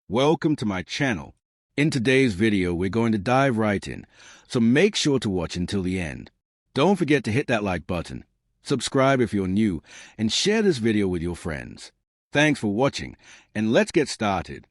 Welcome to my channel. In today's video, we're going to dive right in, so make sure to watch until the end. Don't forget to hit that like button, subscribe if you're new, and share this video with your friends. Thanks for watching, and let's get started.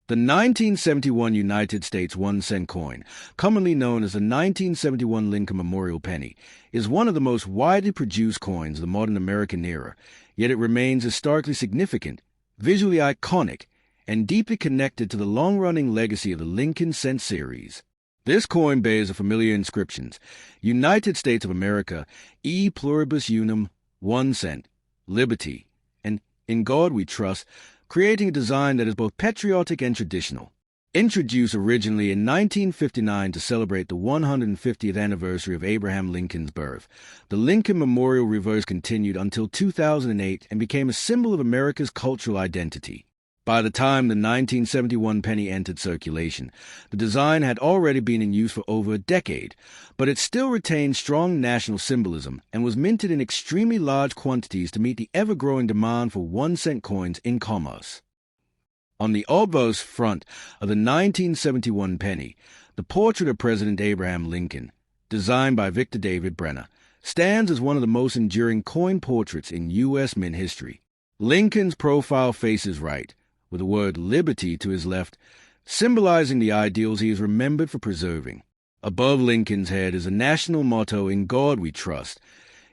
The 1971 United States 1-cent coin, commonly known as the 1971 Lincoln Memorial Penny, is one of the most widely produced coins of the modern American era, yet it remains historically significant, visually iconic, and deeply connected to the long-running legacy of the Lincoln cent series. This coin bears the familiar inscriptions, United States of America, E Pluribus Unum, 1 cent, Liberty, and In God We Trust, creating a design that is both patriotic and traditional. Introduced originally in 1959 to celebrate the 150th anniversary of Abraham Lincoln's birth, the Lincoln Memorial reverse continued until 2008 and became a symbol of America's cultural identity. By the time the 1971 penny entered circulation, the design had already been in use for over a decade, but it still retained strong national symbolism and was minted in extremely large quantities to meet the ever-growing demand for 1-cent coins in commerce. On the obverse front of the 1971 penny, the portrait of President Abraham Lincoln, designed by Victor David Brenner, stands as one of the most enduring coin portraits in U.S. mint history. Lincoln's profile faces right, with the word liberty to his left, symbolizing the ideals he is remembered for preserving. Above Lincoln's head is a national motto, In God We Trust,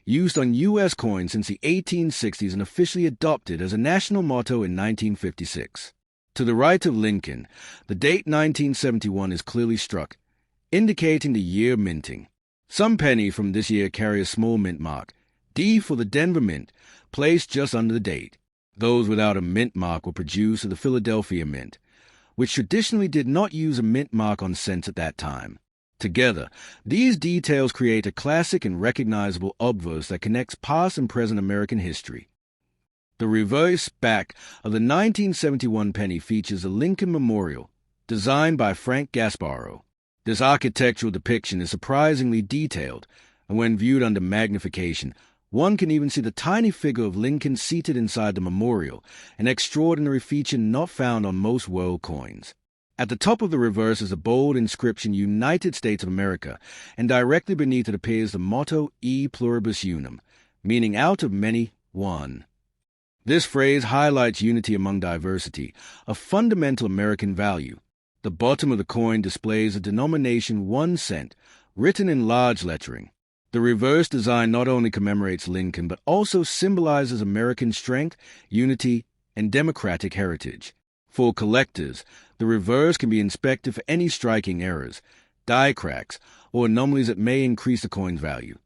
used on U.S. coins since the 1860s and officially adopted as a national motto in 1956. To the right of Lincoln, the date 1971 is clearly struck, indicating the year minting. Some pennies from this year carry a small mint mark, D for the Denver Mint, placed just under the date. Those without a mint mark were produced at the Philadelphia Mint, which traditionally did not use a mint mark on cents at that time. Together, these details create a classic and recognizable obverse that connects past and present American history. The reverse back of the 1971 penny features a Lincoln Memorial, designed by Frank Gasparro. This architectural depiction is surprisingly detailed, and when viewed under magnification, one can even see the tiny figure of Lincoln seated inside the memorial, an extraordinary feature not found on most world coins. At the top of the reverse is a bold inscription, United States of America, and directly beneath it appears the motto, E Pluribus Unum, meaning out of many, one. This phrase highlights unity among diversity, a fundamental American value. The bottom of the coin displays the denomination 1 cent, written in large lettering. The reverse design not only commemorates Lincoln, but also symbolizes American strength, unity, and democratic heritage. For collectors, the reverse can be inspected for any striking errors, die cracks, or anomalies that may increase the coin's value.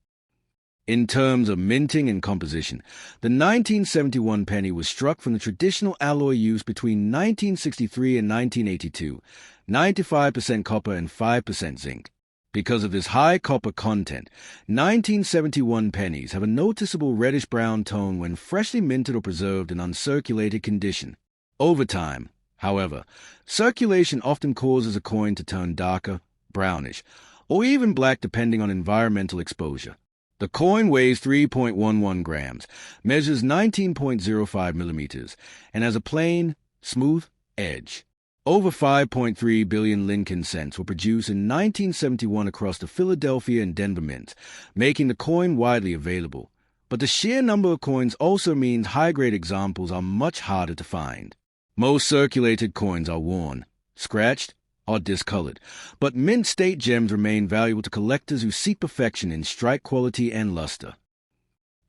In terms of minting and composition, the 1971 penny was struck from the traditional alloy used between 1963 and 1982, 95% copper and 5% zinc. Because of this high copper content, 1971 pennies have a noticeable reddish-brown tone when freshly minted or preserved in uncirculated condition. Over time, however, circulation often causes a coin to turn darker, brownish, or even black depending on environmental exposure. The coin weighs 3.11 grams, measures 19.05 millimeters, and has a plain, smooth edge. Over 5.3 billion Lincoln cents were produced in 1971 across the Philadelphia and Denver mints, making the coin widely available. But the sheer number of coins also means high-grade examples are much harder to find. Most circulated coins are worn, scratched, or discolored, but mint state gems remain valuable to collectors who seek perfection in strike quality and luster.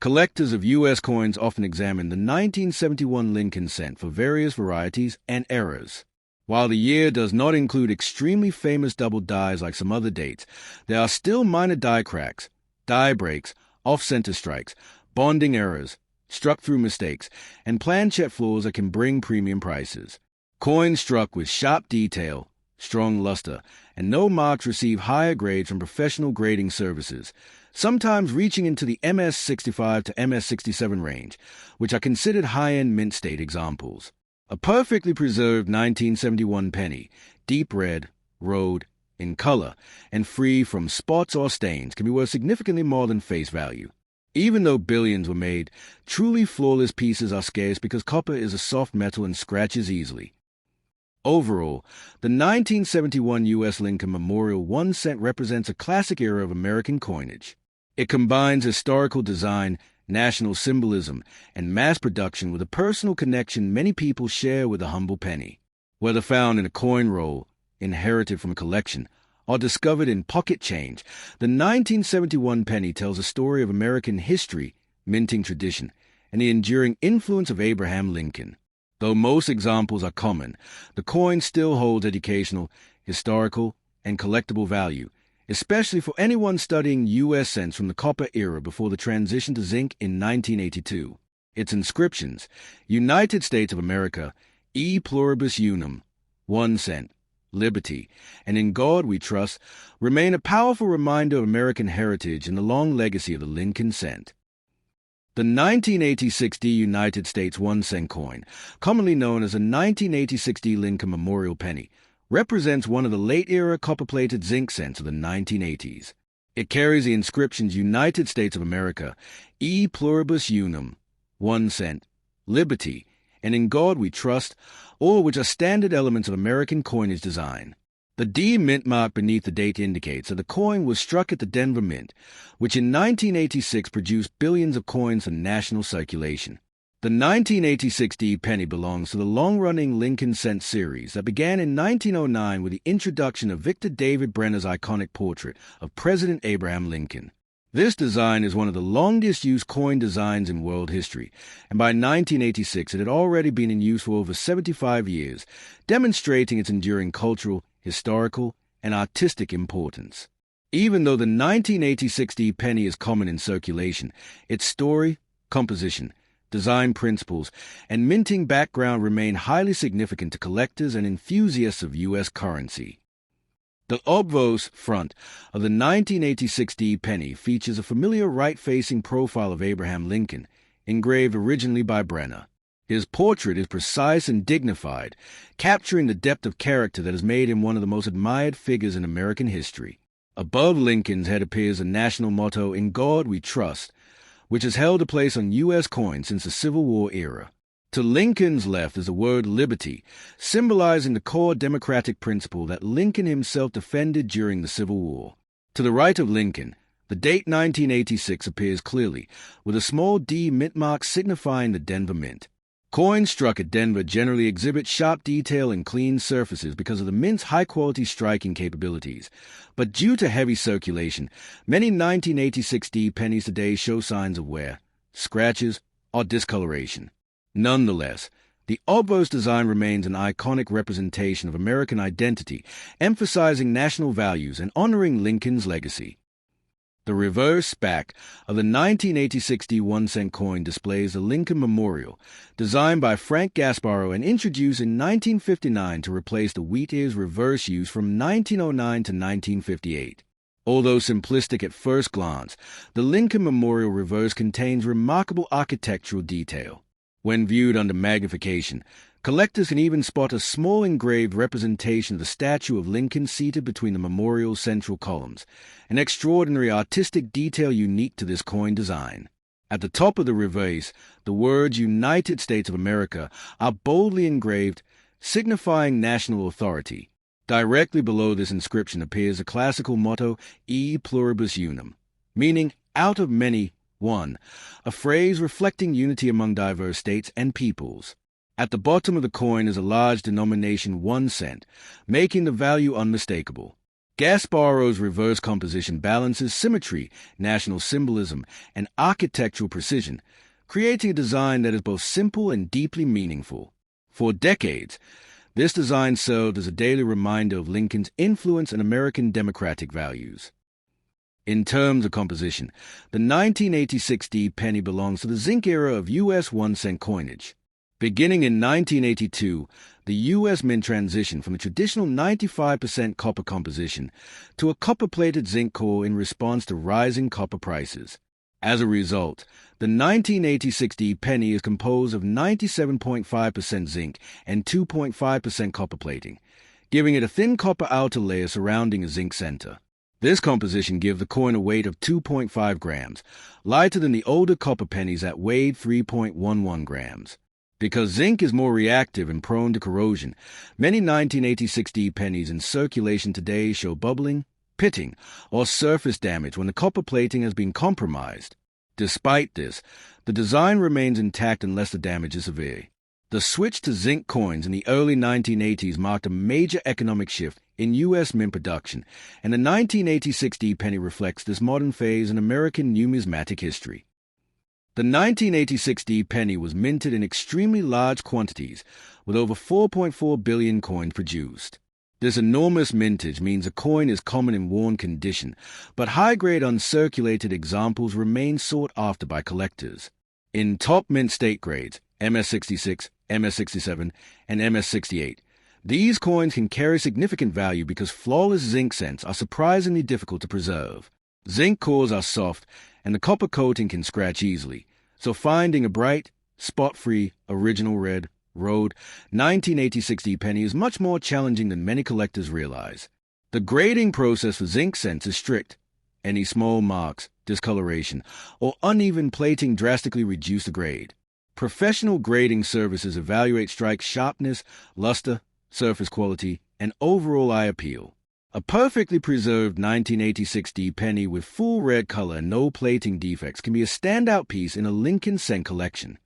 Collectors of U.S. coins often examine the 1971 Lincoln cent for various varieties and errors. While the year does not include extremely famous double dies like some other dates, there are still minor die cracks, die breaks, off-center strikes, bonding errors, struck-through mistakes, and planchet flaws that can bring premium prices. Coins struck with sharp detail, strong luster, and no marks receive higher grades from professional grading services, sometimes reaching into the MS-65 to MS-67 range, which are considered high-end mint state examples. A perfectly preserved 1971 penny, deep red, road, in color, and free from spots or stains, can be worth significantly more than face value. Even though billions were made, truly flawless pieces are scarce because copper is a soft metal and scratches easily. Overall, the 1971 U.S. Lincoln Memorial 1 cent represents a classic era of American coinage. It combines historical design, national symbolism, and mass production with a personal connection many people share with the humble penny. Whether found in a coin roll, inherited from a collection, or discovered in pocket change, the 1971 penny tells a story of American history, minting tradition, and the enduring influence of Abraham Lincoln. Though most examples are common, the coin still holds educational, historical, and collectible value, especially for anyone studying U.S. cents from the copper era before the transition to zinc in 1982. Its inscriptions, United States of America, E Pluribus Unum, 1 cent, Liberty, and In God We Trust, remain a powerful reminder of American heritage and the long legacy of the Lincoln cent. The 1986 United States 1 cent coin, commonly known as a 1986 Lincoln Memorial penny, represents one of the late-era copper-plated zinc cents of the 1980s. It carries the inscriptions United States of America, E Pluribus Unum, 1 cent, Liberty, and In God We Trust, all which are standard elements of American coinage design. The D mint mark beneath the date indicates that the coin was struck at the Denver Mint, which in 1986 produced billions of coins for national circulation. The 1986 D penny belongs to the long-running Lincoln cent series that began in 1909 with the introduction of Victor David Brenner's iconic portrait of President Abraham Lincoln. This design is one of the longest-used coin designs in world history, and by 1986 it had already been in use for over 75 years, demonstrating its enduring cultural, historical, and artistic importance. Even though the 1986 D penny is common in circulation, its story, composition, design principles, and minting background remain highly significant to collectors and enthusiasts of U.S. currency. The obverse front of the 1986 D penny features a familiar right-facing profile of Abraham Lincoln, engraved originally by Brenner. His portrait is precise and dignified, capturing the depth of character that has made him one of the most admired figures in American history. Above Lincoln's head appears the national motto, In God We Trust, which has held a place on U.S. coins since the Civil War era. To Lincoln's left is the word liberty, symbolizing the core democratic principle that Lincoln himself defended during the Civil War. To the right of Lincoln, the date 1986 appears clearly, with a small D mint mark signifying the Denver Mint. Coins struck at Denver generally exhibit sharp detail and clean surfaces because of the mint's high-quality striking capabilities. But due to heavy circulation, many 1986 D pennies today show signs of wear, scratches, or discoloration. Nonetheless, the obverse design remains an iconic representation of American identity, emphasizing national values and honoring Lincoln's legacy. The reverse back of the 1986 D 1 cent coin displays the Lincoln Memorial, designed by Frank Gasparro and introduced in 1959 to replace the wheat ears reverse use from 1909 to 1958. Although simplistic at first glance, the Lincoln Memorial reverse contains remarkable architectural detail. When viewed under magnification, collectors can even spot a small engraved representation of the statue of Lincoln seated between the memorial's central columns, an extraordinary artistic detail unique to this coin design. At the top of the reverse, the words United States of America are boldly engraved, signifying national authority. Directly below this inscription appears the classical motto, E Pluribus Unum, meaning out of many, one, a phrase reflecting unity among diverse states and peoples. At the bottom of the coin is a large denomination 1 cent, making the value unmistakable. Gasparro's reverse composition balances symmetry, national symbolism, and architectural precision, creating a design that is both simple and deeply meaningful. For decades, this design served as a daily reminder of Lincoln's influence in American democratic values. In terms of composition, the 1986 D penny belongs to the zinc era of U.S. 1 cent coinage. Beginning in 1982, the U.S. Mint transitioned from a traditional 95% copper composition to a copper-plated zinc core in response to rising copper prices. As a result, the 1986 D penny is composed of 97.5% zinc and 2.5% copper plating, giving it a thin copper outer layer surrounding a zinc center. This composition gives the coin a weight of 2.5 grams, lighter than the older copper pennies that weighed 3.11 grams. Because zinc is more reactive and prone to corrosion, many 1986D pennies in circulation today show bubbling, pitting, or surface damage when the copper plating has been compromised. Despite this, the design remains intact unless the damage is severe. The switch to zinc coins in the early 1980s marked a major economic shift in U.S. mint production, and the 1986D penny reflects this modern phase in American numismatic history. The 1986D penny was minted in extremely large quantities, with over 4.4 billion coins produced. This enormous mintage means a coin is common in worn condition, but high-grade uncirculated examples remain sought after by collectors. In top mint state grades, MS66, MS67, and MS68, these coins can carry significant value because flawless zinc cents are surprisingly difficult to preserve. Zinc cores are soft, and the copper coating can scratch easily, so finding a bright, spot-free, original red, Road 1986D penny is much more challenging than many collectors realize. The grading process for zinc cents is strict. Any small marks, discoloration, or uneven plating drastically reduce the grade. Professional grading services evaluate strike sharpness, luster, surface quality, and overall eye appeal. A perfectly preserved 1986D penny with full red color and no plating defects can be a standout piece in a Lincoln cent collection.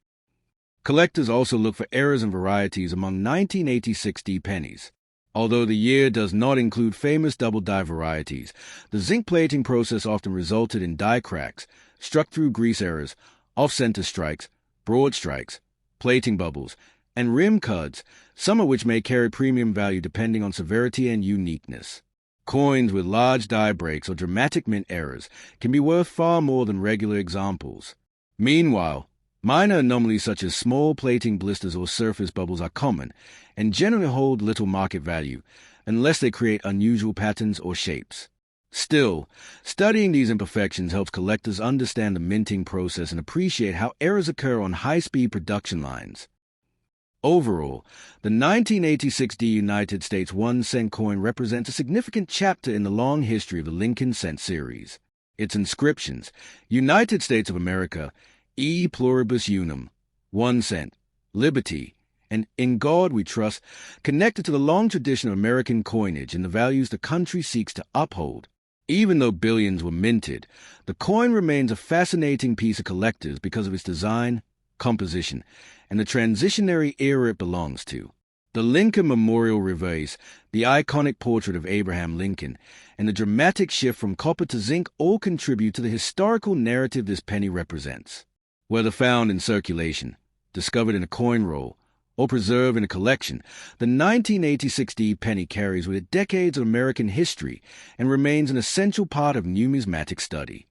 Collectors also look for errors and varieties among 1986D pennies. Although the year does not include famous double die varieties, the zinc plating process often resulted in die cracks, struck-through grease errors, off-center strikes, broad strikes, plating bubbles, and rim cuts, some of which may carry premium value depending on severity and uniqueness. Coins with large die breaks or dramatic mint errors can be worth far more than regular examples. Meanwhile, minor anomalies such as small plating blisters or surface bubbles are common and generally hold little market value unless they create unusual patterns or shapes. Still, studying these imperfections helps collectors understand the minting process and appreciate how errors occur on high-speed production lines. Overall, the 1986D United States 1-cent coin represents a significant chapter in the long history of the Lincoln cent series. Its inscriptions, United States of America, E pluribus unum, 1 cent, liberty, and in God we trust, connected to the long tradition of American coinage and the values the country seeks to uphold. Even though billions were minted, the coin remains a fascinating piece of collectors because of its design, composition, and the transitionary era it belongs to. The Lincoln Memorial Reverse, the iconic portrait of Abraham Lincoln, and the dramatic shift from copper to zinc all contribute to the historical narrative this penny represents. Whether found in circulation, discovered in a coin roll, or preserved in a collection, the 1986D penny carries with it decades of American history and remains an essential part of numismatic study.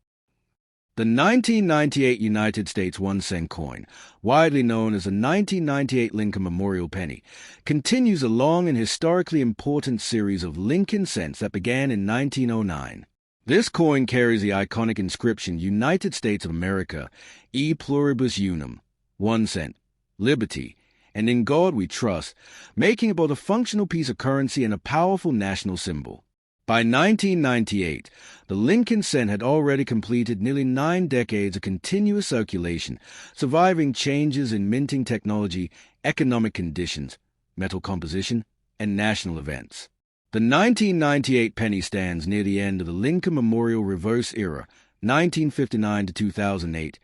The 1998 United States 1-cent coin, widely known as the 1998 Lincoln Memorial Penny, continues a long and historically important series of Lincoln cents that began in 1909. This coin carries the iconic inscription United States of America, E pluribus unum, 1 cent, liberty, and in God we trust, making it both a functional piece of currency and a powerful national symbol. By 1998, the Lincoln cent had already completed nearly 9 decades of continuous circulation, surviving changes in minting technology, economic conditions, metal composition, and national events. The 1998 penny stands near the end of the Lincoln Memorial Reverse era, 1959 to 2008,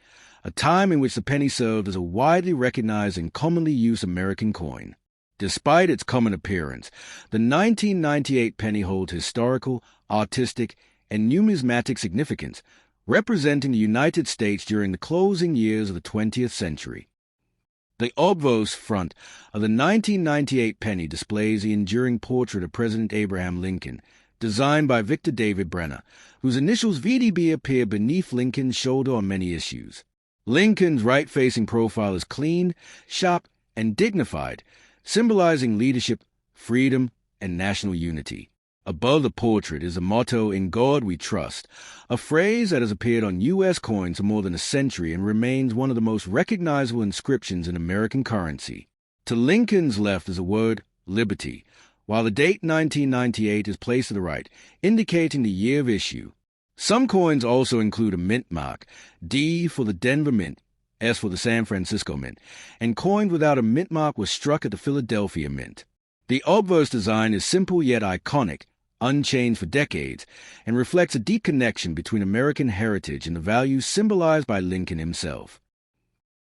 a time in which the penny served as a widely recognized and commonly used American coin. Despite its common appearance, the 1998 penny holds historical, artistic, and numismatic significance, representing the United States during the closing years of the 20th century. The obverse front of the 1998 penny displays the enduring portrait of President Abraham Lincoln, designed by Victor David Brenner, whose initials VDB appear beneath Lincoln's shoulder on many issues. Lincoln's right-facing profile is clean, sharp, and dignified, symbolizing leadership, freedom, and national unity. Above the portrait is the motto, "In God We Trust," a phrase that has appeared on U.S. coins for more than a century and remains one of the most recognizable inscriptions in American currency. To Lincoln's left is the word liberty, while the date 1998 is placed to the right, indicating the year of issue. Some coins also include a mint mark, D for the Denver Mint, S for the San Francisco Mint, and coined without a mint mark was struck at the Philadelphia Mint. The obverse design is simple yet iconic, unchanged for decades, and reflects a deep connection between American heritage and the values symbolized by Lincoln himself.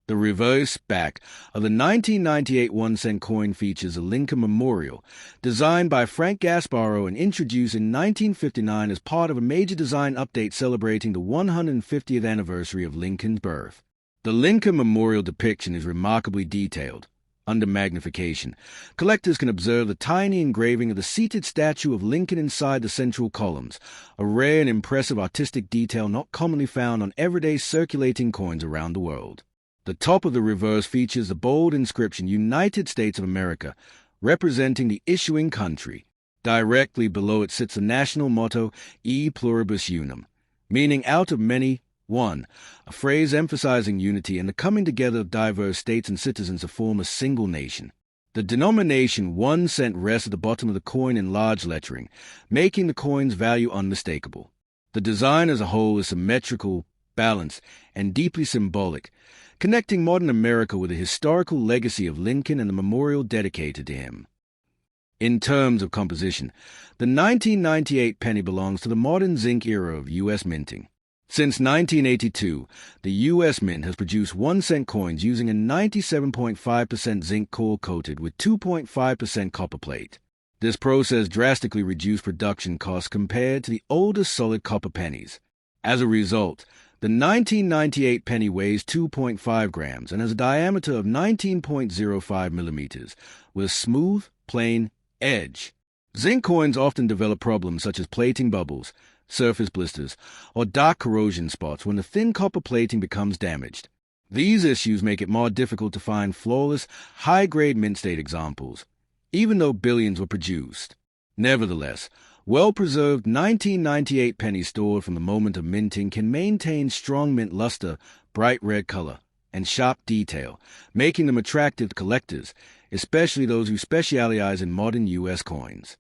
The reverse back of the 1998 1-cent coin features a Lincoln Memorial, designed by Frank Gasparro and introduced in 1959 as part of a major design update celebrating the 150th anniversary of Lincoln's birth. The Lincoln Memorial depiction is remarkably detailed. Under magnification, collectors can observe the tiny engraving of the seated statue of Lincoln inside the central columns, a rare and impressive artistic detail not commonly found on everyday circulating coins around the world. The top of the reverse features the bold inscription United States of America, representing the issuing country. Directly below it sits the national motto, E pluribus unum, meaning out of many, one, a phrase emphasizing unity and the coming together of diverse states and citizens to form a single nation. The denomination 1 cent rests at the bottom of the coin in large lettering, making the coin's value unmistakable. The design as a whole is symmetrical, balanced, and deeply symbolic, connecting modern America with the historical legacy of Lincoln and the memorial dedicated to him. In terms of composition, the 1998 penny belongs to the modern zinc era of U.S. minting. Since 1982, the U.S. Mint has produced 1-cent coins using a 97.5% zinc core coated with 2.5% copper plate. This process drastically reduced production costs compared to the older solid copper pennies. As a result, the 1998 penny weighs 2.5 grams and has a diameter of 19.05 millimeters, with a smooth, plain edge. Zinc coins often develop problems such as plating bubbles, surface blisters, or dark corrosion spots when the thin copper plating becomes damaged. These issues make it more difficult to find flawless, high-grade mint state examples, even though billions were produced. Nevertheless, well-preserved 1998 pennies stored from the moment of minting can maintain strong mint luster, bright red color, and sharp detail, making them attractive to collectors, especially those who specialize in modern U.S. coins.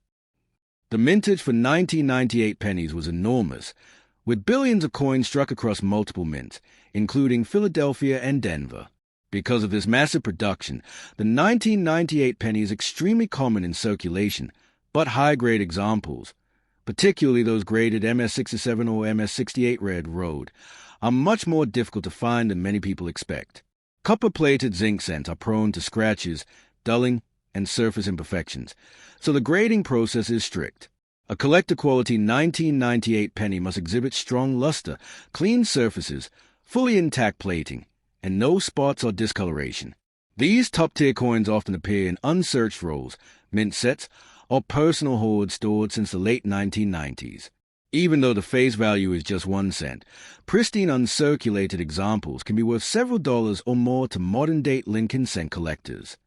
The mintage for 1998 pennies was enormous, with billions of coins struck across multiple mints, including Philadelphia and Denver. Because of this massive production, the 1998 penny is extremely common in circulation, but high-grade examples, particularly those graded MS-67 or MS-68 red road, are much more difficult to find than many people expect. Copper-plated zinc cents are prone to scratches, dulling, and surface imperfections, so the grading process is strict. A collector-quality 1998 penny must exhibit strong luster, clean surfaces, fully intact plating, and no spots or discoloration. These top-tier coins often appear in unsearched rolls, mint sets, or personal hoards stored since the late 1990s. Even though the face value is just 1 cent, pristine uncirculated examples can be worth several dollars or more to modern-date Lincoln cent collectors.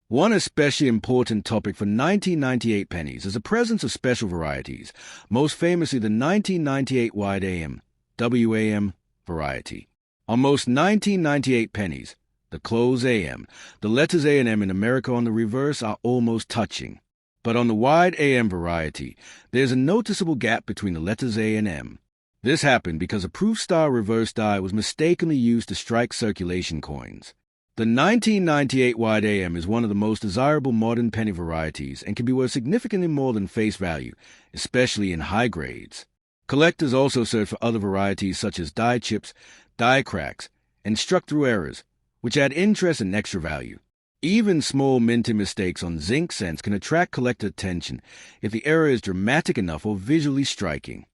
One especially important topic for 1998 pennies is the presence of special varieties, most famously the 1998 wide AM, WAM variety. On most 1998 pennies, the close AM, the letters A and M in America on the reverse are almost touching. But on the wide AM variety, there's a noticeable gap between the letters A and M. This happened because a proof-style reverse die was mistakenly used to strike circulation coins. The 1998 wide AM is one of the most desirable modern penny varieties and can be worth significantly more than face value, especially in high grades. Collectors also search for other varieties such as die chips, die cracks, and struck-through errors, which add interest and extra value. Even small minting mistakes on zinc cents can attract collector attention if the error is dramatic enough or visually striking.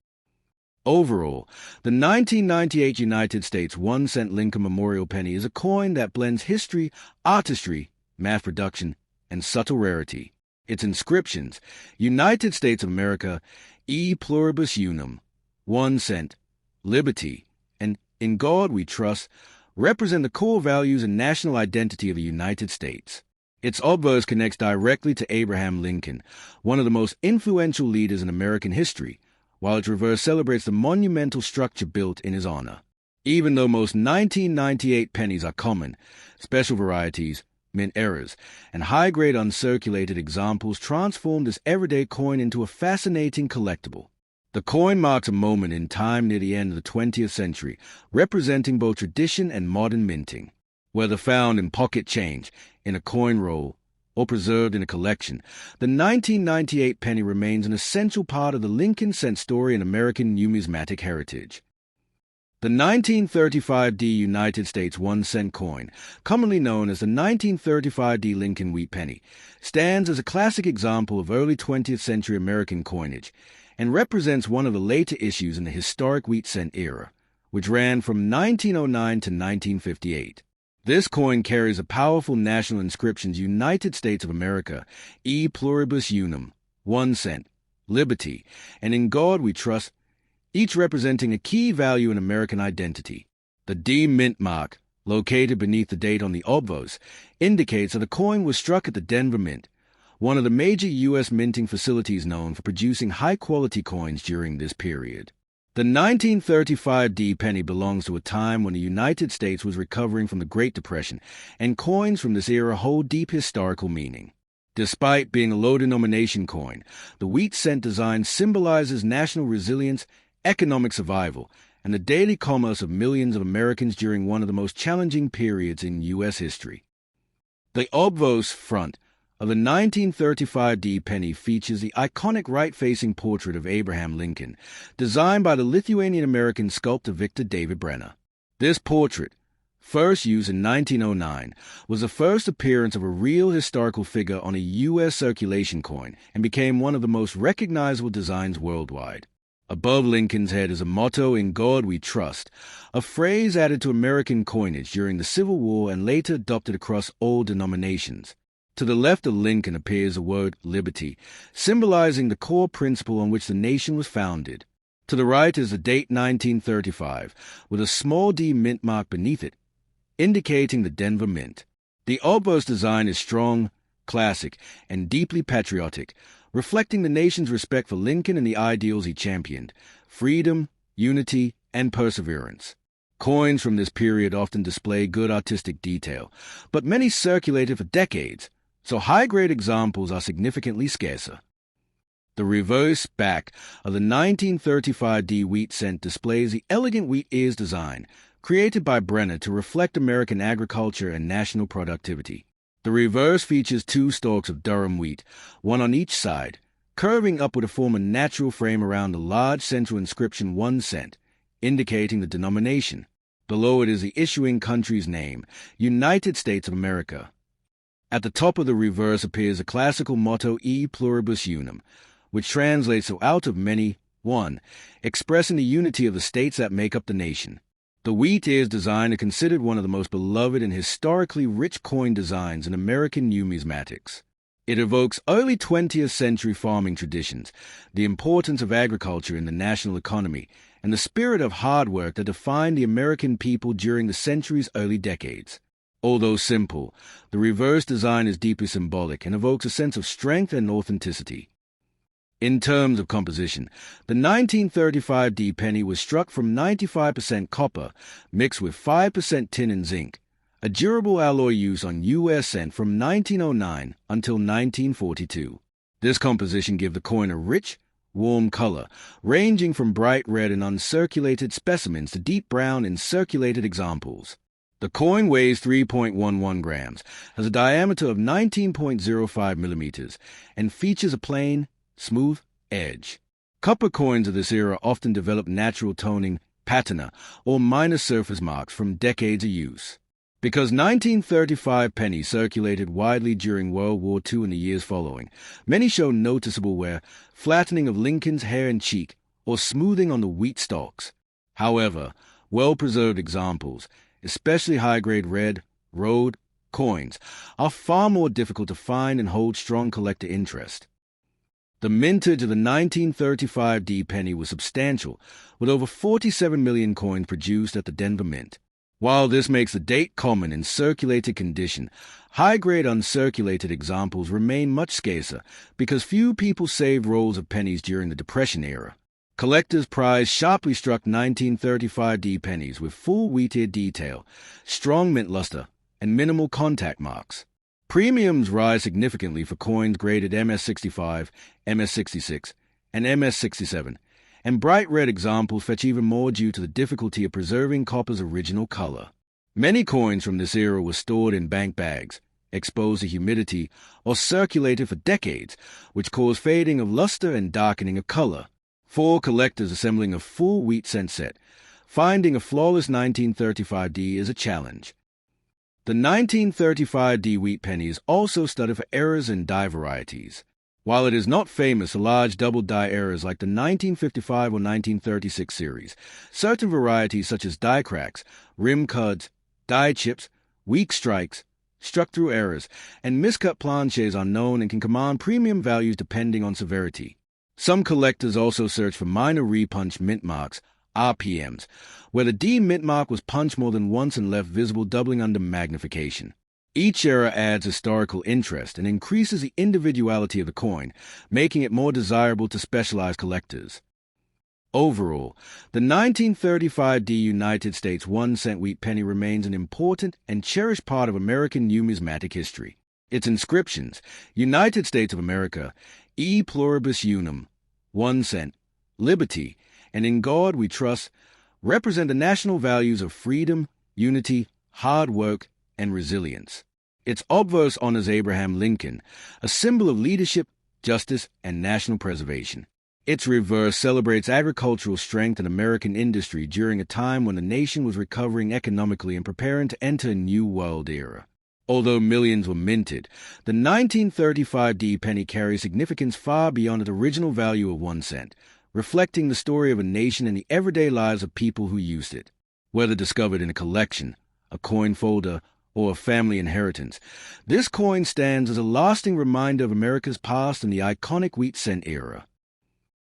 Overall, the 1998 United States 1-cent Lincoln Memorial penny is a coin that blends history, artistry, mass production, and subtle rarity. Its inscriptions, United States of America, E pluribus unum, 1 cent, liberty, and in God we trust, represent the core values and national identity of the United States. Its obverse connects directly to Abraham Lincoln, one of the most influential leaders in American history, while its reverse celebrates the monumental structure built in his honor. Even though most 1998 pennies are common, special varieties, mint errors, and high-grade uncirculated examples transform this everyday coin into a fascinating collectible. The coin marks a moment in time near the end of the 20th century, representing both tradition and modern minting. Whether found in pocket change, in a coin roll, or preserved in a collection, the 1998 penny remains an essential part of the Lincoln cent story in American numismatic heritage. The 1935D United States 1-cent coin, commonly known as the 1935D Lincoln wheat penny, stands as a classic example of early 20th century American coinage and represents one of the later issues in the historic wheat cent era, which ran from 1909 to 1958. This coin carries a powerful national inscription: United States of America, E Pluribus Unum, 1 cent, Liberty, and In God We Trust, each representing a key value in American identity. The D mint mark, located beneath the date on the obverse, indicates that the coin was struck at the Denver Mint, one of the major U.S. minting facilities known for producing high-quality coins during this period. The 1935D penny belongs to a time when the United States was recovering from the Great Depression, and coins from this era hold deep historical meaning. Despite being a low-denomination coin, the wheat cent design symbolizes national resilience, economic survival, and the daily commerce of millions of Americans during one of the most challenging periods in U.S. history. The obverse front of the 1935D penny features the iconic right-facing portrait of Abraham Lincoln, designed by the Lithuanian-American sculptor Victor David Brenner. This portrait, first used in 1909, was the first appearance of a real historical figure on a U.S. circulation coin and became one of the most recognizable designs worldwide. Above Lincoln's head is a motto, "In God We Trust," a phrase added to American coinage during the Civil War and later adopted across all denominations. To the left of Lincoln appears the word liberty, symbolizing the core principle on which the nation was founded. To the right is the date 1935, with a small d mint mark beneath it, indicating the Denver Mint. The obverse design is strong, classic, and deeply patriotic, reflecting the nation's respect for Lincoln and the ideals he championed: freedom, unity, and perseverance. Coins from this period often display good artistic detail, but many circulated for decades, so high-grade examples are significantly scarcer. The reverse back of the 1935D wheat cent displays the elegant wheat ears design, created by Brenner to reflect American agriculture and national productivity. The reverse features 2 stalks of Durham wheat, one on each side, curving upward to form a natural frame around the large central inscription 1 cent, indicating the denomination. Below it is the issuing country's name, United States of America. At the top of the reverse appears the classical motto E Pluribus Unum, which translates to out of many, one, expressing the unity of the states that make up the nation. The wheat ears design is considered one of the most beloved and historically rich coin designs in American numismatics. It evokes early 20th century farming traditions, the importance of agriculture in the national economy, and the spirit of hard work that defined the American people during the century's early decades. Although simple, the reverse design is deeply symbolic and evokes a sense of strength and authenticity. In terms of composition, the 1935D penny was struck from 95% copper mixed with 5% tin and zinc, a durable alloy used on U.S. cent from 1909 until 1942. This composition gives the coin a rich, warm color, ranging from bright red in uncirculated specimens to deep brown in circulated examples. The coin weighs 3.11 grams, has a diameter of 19.05 millimeters, and features a plain, smooth edge. Copper coins of this era often develop natural toning, patina, or minor surface marks from decades of use. Because 1935 pennies circulated widely during World War II and the years following, many show noticeable wear, flattening of Lincoln's hair and cheek, or smoothing on the wheat stalks. However, well-preserved examples, especially high-grade red, road, coins, are far more difficult to find and hold strong collector interest. The mintage of the 1935D penny was substantial, with over 47 million coins produced at the Denver Mint. While this makes the date common in circulated condition, high-grade uncirculated examples remain much scarcer because few people saved rolls of pennies during the Depression era. Collectors prize sharply struck 1935D pennies with full wheat-ear detail, strong mint luster, and minimal contact marks. Premiums rise significantly for coins graded MS-65, MS-66, and MS-67, and bright red examples fetch even more due to the difficulty of preserving copper's original color. Many coins from this era were stored in bank bags, exposed to humidity, or circulated for decades, which caused fading of luster and darkening of color. For collectors assembling a full wheat cent set, finding a flawless 1935D is a challenge. The 1935D wheat penny is also studied for errors in die varieties. While it is not famous for large double die errors like the 1955 or 1936 series, certain varieties such as die cracks, rim cuds, die chips, weak strikes, struck-through errors, and miscut planches are known and can command premium values depending on severity. Some collectors also search for minor repunch mint marks, RPMs, where the D mint mark was punched more than once and left visible, doubling under magnification. Each era adds historical interest and increases the individuality of the coin, making it more desirable to specialized collectors. Overall, the 1935D United States 1-cent wheat penny remains an important and cherished part of American numismatic history. Its inscriptions, United States of America, E pluribus unum, 1 cent, liberty, and in God we trust, represent the national values of freedom, unity, hard work, and resilience. Its obverse honors Abraham Lincoln, a symbol of leadership, justice, and national preservation. Its reverse celebrates agricultural strength and American industry during a time when the nation was recovering economically and preparing to enter a new world era. Although millions were minted, the 1935D penny carries significance far beyond its original value of 1 cent, reflecting the story of a nation and the everyday lives of people who used it. Whether discovered in a collection, a coin folder, or a family inheritance, this coin stands as a lasting reminder of America's past and the iconic wheat cent era.